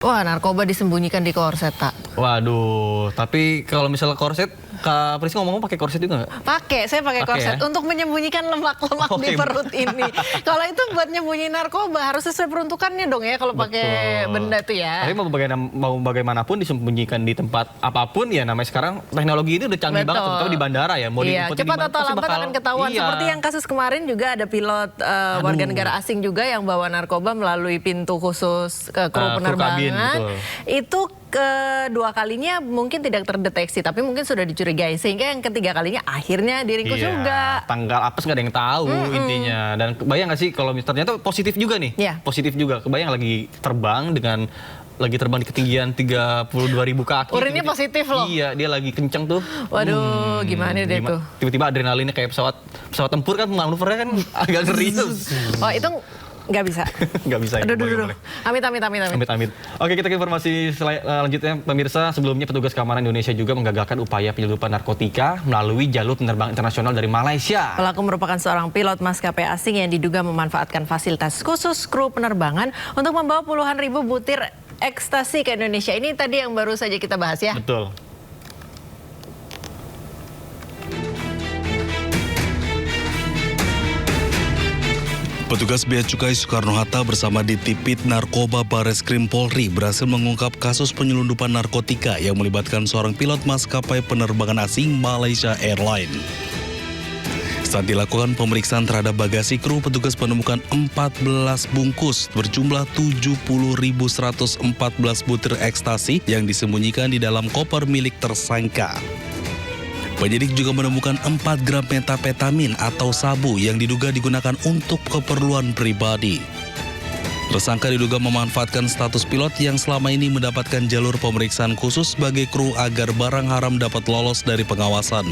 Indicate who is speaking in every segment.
Speaker 1: Wah, narkoba disembunyikan di korset, tak?
Speaker 2: Waduh, tapi kalau misalnya korset, Kak Priska ngomong pakai korset juga nggak?
Speaker 1: Pakai, saya pakai korset
Speaker 2: ya?
Speaker 1: untuk menyembunyikan lemak-lemak di perut ini. Kalau itu buat nyembunyi narkoba harus sesuai peruntukannya dong ya kalau pakai benda itu ya.
Speaker 2: Tapi mau bagaimanapun disembunyikan di tempat apapun ya, namanya sekarang teknologi itu udah canggih banget, terutama di bandara ya. Mau diumpetin
Speaker 1: cepat
Speaker 2: di mana,
Speaker 1: atau
Speaker 2: pasti
Speaker 1: lambat akan ketahuan.
Speaker 2: Iya.
Speaker 1: Seperti yang kasus kemarin juga ada pilot warga negara asing juga yang bawa narkoba melalui pintu khusus kru penerbangan.
Speaker 2: Kabin,
Speaker 1: itu kedua kalinya mungkin tidak terdeteksi, tapi mungkin sudah dicurigai, sehingga yang ketiga kalinya akhirnya diringkus juga.
Speaker 2: Tanggal apes nggak ada yang tahu intinya. Dan kebayang nggak sih kalau ternyata positif juga nih, positif juga. Kebayang lagi terbang di ketinggian 32.000 kaki.
Speaker 1: Urinnya positif loh.
Speaker 2: Iya, dia lagi kenceng tuh.
Speaker 1: Waduh, gimana deh tuh.
Speaker 2: Tiba-tiba adrenalinnya kayak pesawat tempur kan, manuvernya kan agak ngeri.
Speaker 1: Oh, itu nggak bisa.
Speaker 2: Nggak bisa ya.
Speaker 1: Aduh. Amit.
Speaker 2: Oke, kita ke informasi selanjutnya pemirsa. Sebelumnya petugas keamanan Indonesia juga menggagalkan upaya penyelundupan narkotika melalui jalur penerbangan internasional dari Malaysia.
Speaker 1: Pelaku merupakan seorang pilot maskapai asing yang diduga memanfaatkan fasilitas khusus kru penerbangan untuk membawa puluhan ribu butir ekstasi ke Indonesia. Ini tadi yang baru saja kita bahas ya.
Speaker 2: Betul.
Speaker 3: Petugas Bea Cukai Soekarno-Hatta bersama Ditipid Narkoba Bareskrim Polri berhasil mengungkap kasus penyelundupan narkotika yang melibatkan seorang pilot maskapai penerbangan asing Malaysia Airlines. Saat dilakukan pemeriksaan terhadap bagasi kru, petugas menemukan 14 bungkus berjumlah 70.114 butir ekstasi yang disembunyikan di dalam koper milik tersangka. Penyidik juga menemukan 4 gram metapetamin atau sabu yang diduga digunakan untuk keperluan pribadi. Tersangka diduga memanfaatkan status pilot yang selama ini mendapatkan jalur pemeriksaan khusus sebagai kru agar barang haram dapat lolos dari pengawasan.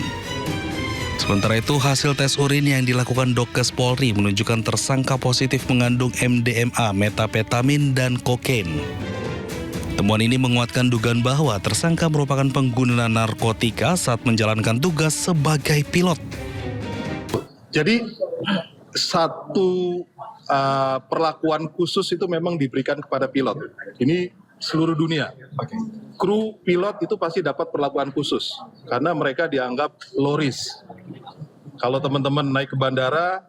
Speaker 3: Sementara itu, hasil tes urin yang dilakukan Dokes Polri menunjukkan tersangka positif mengandung MDMA, metapetamin, dan kokain. Temuan ini menguatkan dugaan bahwa tersangka merupakan pengguna narkotika saat menjalankan tugas sebagai pilot.
Speaker 4: Jadi satu perlakuan khusus itu memang diberikan kepada pilot. Ini seluruh dunia. Kru pilot itu pasti dapat perlakuan khusus karena mereka dianggap low risk. Kalau teman-teman naik ke bandara,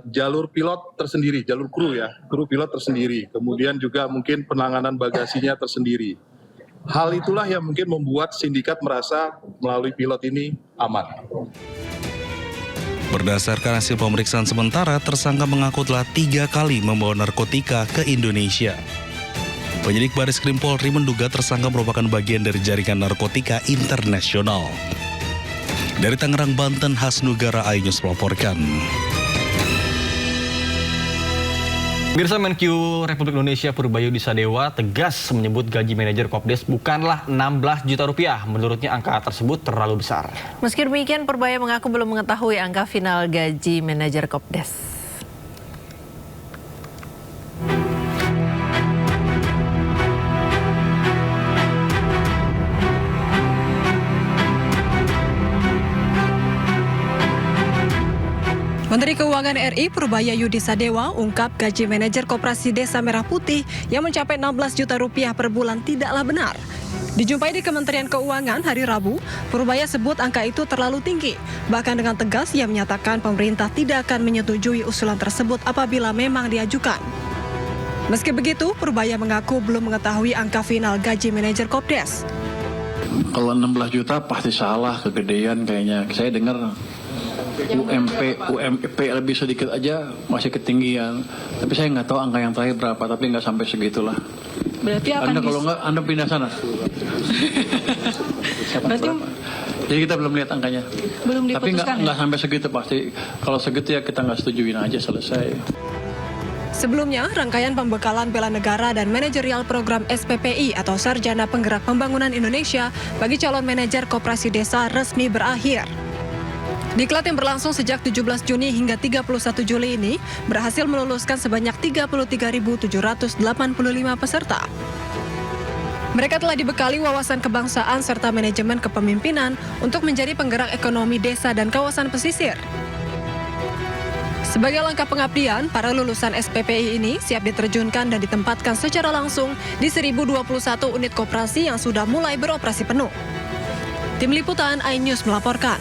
Speaker 4: jalur pilot tersendiri, jalur kru ya, kru pilot tersendiri. Kemudian juga mungkin penanganan bagasinya tersendiri. Hal itulah yang mungkin membuat sindikat merasa melalui pilot ini aman.
Speaker 3: Berdasarkan hasil pemeriksaan sementara, tersangka mengaku telah 3 kali membawa narkotika ke Indonesia. Penyidik Bareskrim Polri menduga tersangka merupakan bagian dari jaringan narkotika internasional. Dari Tangerang, Banten, Hasnugara Ainus melaporkan.
Speaker 2: Pemirsa, Menkyu Republik Indonesia Purbayu Sadewa tegas menyebut gaji manajer Kopdes bukanlah 16 juta rupiah. Menurutnya angka tersebut terlalu besar.
Speaker 1: Meski demikian, Purbaya mengaku belum mengetahui angka final gaji manajer Kopdes.
Speaker 5: Menteri Keuangan RI Purbaya Yudi Sadewa ungkap gaji manajer Koperasi Desa Merah Putih yang mencapai 16 juta rupiah per bulan tidaklah benar. Dijumpai di Kementerian Keuangan hari Rabu, Purbaya sebut angka itu terlalu tinggi. Bahkan dengan tegas ia menyatakan pemerintah tidak akan menyetujui usulan tersebut apabila memang diajukan. Meski begitu, Purbaya mengaku belum mengetahui angka final gaji manajer Kopdes.
Speaker 6: Kalau 16 juta pasti salah, kegedean kayaknya. Saya dengar UMP lebih sedikit aja masih ketinggian. Tapi saya nggak tahu angka yang terakhir berapa, tapi nggak sampai segitulah.
Speaker 5: Berarti akan
Speaker 6: kalau nggak, Anda pindah sana.
Speaker 5: Berarti
Speaker 6: jadi kita belum lihat angkanya.
Speaker 5: Belum diputuskan.
Speaker 6: Tapi nggak sampai segitu pasti. Kalau segitu ya kita nggak setujuin aja, selesai.
Speaker 5: Sebelumnya, rangkaian pembekalan bela negara dan manajerial program SPPI atau Sarjana Penggerak Pembangunan Indonesia bagi calon manajer koperasi desa resmi berakhir. Diklat yang berlangsung sejak 17 Juni hingga 31 Juli ini berhasil meluluskan sebanyak 33.785 peserta. Mereka telah dibekali wawasan kebangsaan serta manajemen kepemimpinan untuk menjadi penggerak ekonomi desa dan kawasan pesisir. Sebagai langkah pengabdian, para lulusan SPPI ini siap diterjunkan dan ditempatkan secara langsung di 1021 unit koperasi yang sudah mulai beroperasi penuh. Tim Liputan iNews melaporkan.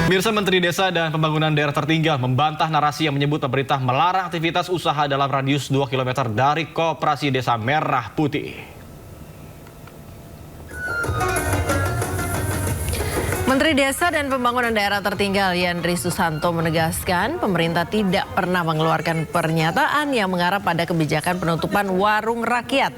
Speaker 2: Pemirsa, Menteri Desa dan Pembangunan Daerah Tertinggal membantah narasi yang menyebut pemerintah melarang aktivitas usaha dalam radius 2 km dari Koperasi Desa Merah Putih.
Speaker 1: Menteri Desa dan Pembangunan Daerah Tertinggal Yandri Susanto menegaskan pemerintah tidak pernah mengeluarkan pernyataan yang mengarah pada kebijakan penutupan warung rakyat.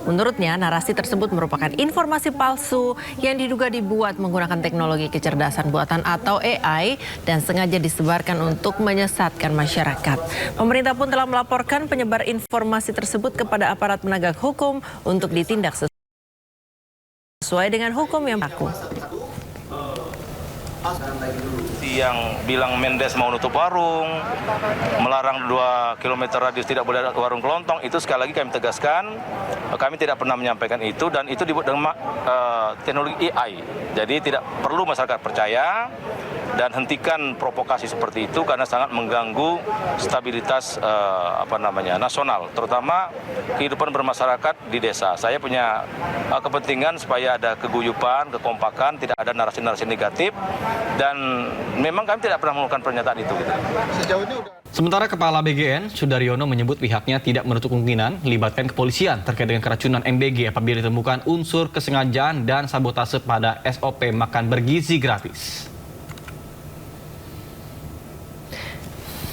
Speaker 1: Menurutnya, narasi tersebut merupakan informasi palsu yang diduga dibuat menggunakan teknologi kecerdasan buatan atau AI dan sengaja disebarkan untuk menyesatkan masyarakat. Pemerintah pun telah melaporkan penyebar informasi tersebut kepada aparat penegak hukum untuk ditindak sesuai dengan hukum yang berlaku.
Speaker 7: Yang bilang Mendes mau nutup warung, melarang 2 km radius tidak boleh ada warung kelontong, itu sekali lagi kami tegaskan, kami tidak pernah menyampaikan itu dan itu dibuat dengan teknologi AI. Jadi tidak perlu masyarakat percaya dan hentikan provokasi seperti itu karena sangat mengganggu stabilitas nasional, terutama kehidupan bermasyarakat di desa. Saya punya kepentingan supaya ada keguyupan, kekompakan, tidak ada narasi-narasi negatif dan memang kami tidak pernah melakukan pernyataan itu.
Speaker 2: Sementara Kepala BGN, Sudaryono, menyebut pihaknya tidak menutup kemungkinan melibatkan kepolisian terkait dengan keracunan MBG apabila ditemukan unsur kesengajaan dan sabotase pada SOP makan bergizi gratis.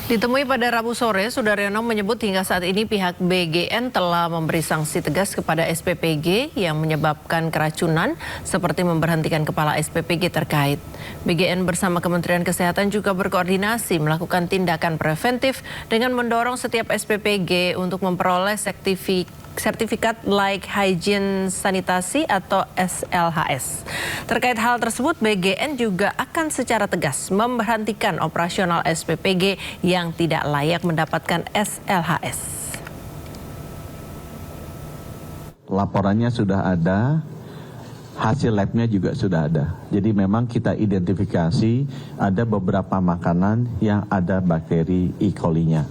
Speaker 1: Ditemui pada Rabu sore, Sudaryono menyebut hingga saat ini pihak BGN telah memberi sanksi tegas kepada SPPG yang menyebabkan keracunan seperti memberhentikan kepala SPPG terkait. BGN bersama Kementerian Kesehatan juga berkoordinasi melakukan tindakan preventif dengan mendorong setiap SPPG untuk memperoleh sertifikat Like Hygiene Sanitasi atau SLHS. Terkait hal tersebut, BGN juga akan secara tegas memberhentikan operasional SPPG yang tidak layak mendapatkan SLHS.
Speaker 8: Laporannya sudah ada, hasil labnya juga sudah ada. Jadi memang kita identifikasi ada beberapa makanan yang ada bakteri E. coli-nya.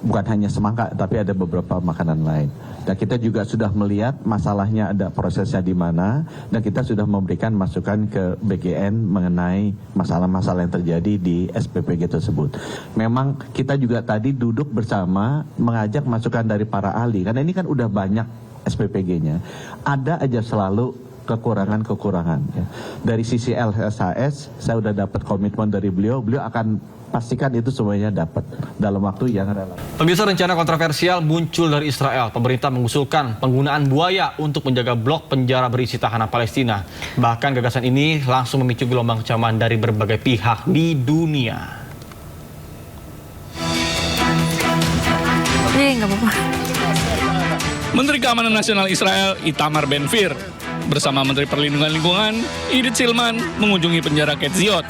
Speaker 8: Bukan hanya semangka, tapi ada beberapa makanan lain. Dan kita juga sudah melihat masalahnya ada prosesnya di mana, dan kita sudah memberikan masukan ke BGN mengenai masalah-masalah yang terjadi di SPPG tersebut. Memang kita juga tadi duduk bersama mengajak masukan dari para ahli, karena ini kan udah banyak SPPG-nya. Ada aja selalu kekurangan-kekurangan. Ya. Dari sisi LHS, saya udah dapat komitmen dari beliau akan pastikan itu semuanya dapat dalam waktu yang relatif.
Speaker 2: Pemirsa, rencana kontroversial muncul dari Israel. Pemerintah mengusulkan penggunaan buaya untuk menjaga blok penjara berisi tahanan Palestina. Bahkan gagasan ini langsung memicu gelombang kecaman dari berbagai pihak di dunia.
Speaker 1: Nggak apa-apa.
Speaker 6: Menteri Keamanan Nasional Israel Itamar Ben-Gvir bersama Menteri Perlindungan Lingkungan Idit Silman mengunjungi penjara Ketziot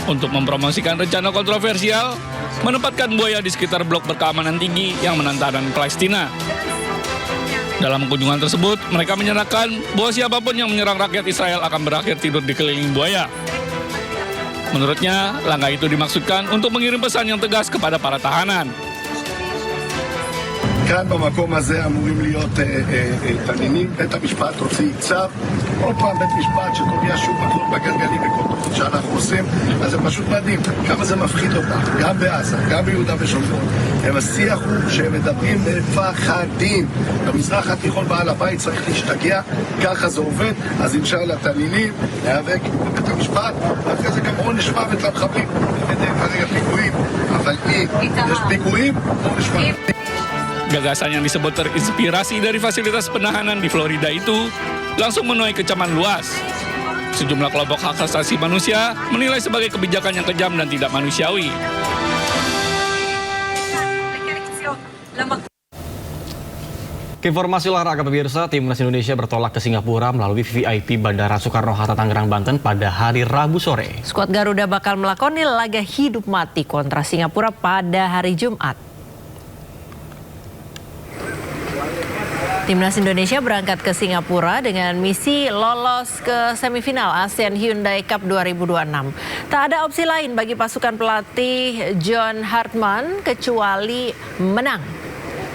Speaker 6: untuk mempromosikan rencana kontroversial menempatkan buaya di sekitar blok berkeamanan tinggi yang menantang Palestina. Dalam kunjungan tersebut, mereka menyatakan bahwa siapapun yang menyerang rakyat Israel akan berakhir tidur di keliling buaya. Menurutnya, langkah itu dimaksudkan untuk mengirim pesan yang tegas kepada para tahanan.
Speaker 9: כאן במקום הזה אמורים להיות תנינים. בית המשפט הוציא צו, עוד פעם בית משפט שקובע שוב מקלות בגלגלים בכל תוכנית שאנחנו עושים, אז זה פשוט מדהים כמה זה מפחיד אותם, גם בעזה, גם ביהודה ושומרון. השיח הוא שהם מדברים מפחדים. במזרח התיכון בעל הבית צריך להשתגע, ככה זה עובד, אז אינשאללה תנינים, להיאבק בבית המשפט, ואחרי זה גם עונש מוות למחבלים. כרגע פיגועים, אבל אם יש פיגועים, עונש מוות.
Speaker 6: Gagasan yang disebut terinspirasi dari fasilitas penahanan di Florida itu langsung menuai kecaman luas. Sejumlah kelompok hak asasi manusia menilai sebagai kebijakan yang kejam dan tidak manusiawi.
Speaker 2: Informasi olahraga, pemirsa, Timnas Indonesia bertolak ke Singapura melalui VIP Bandara Soekarno-Hatta Tangerang, Banten pada hari Rabu sore.
Speaker 1: Skuad Garuda bakal melakoni laga hidup mati kontra Singapura pada hari Jumat. Timnas Indonesia berangkat ke Singapura dengan misi lolos ke semifinal ASEAN Hyundai Cup 2026. Tak ada opsi lain bagi pasukan pelatih John Hartman kecuali menang.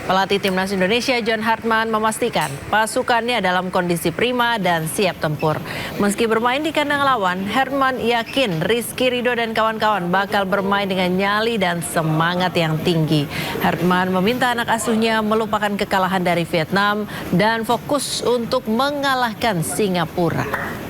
Speaker 1: Pelatih Timnas Indonesia John Hartman memastikan pasukannya dalam kondisi prima dan siap tempur. Meski bermain di kandang lawan, Hartman yakin Rizky Ridho dan kawan-kawan bakal bermain dengan nyali dan semangat yang tinggi. Hartman meminta anak asuhnya melupakan kekalahan dari Vietnam dan fokus untuk mengalahkan Singapura.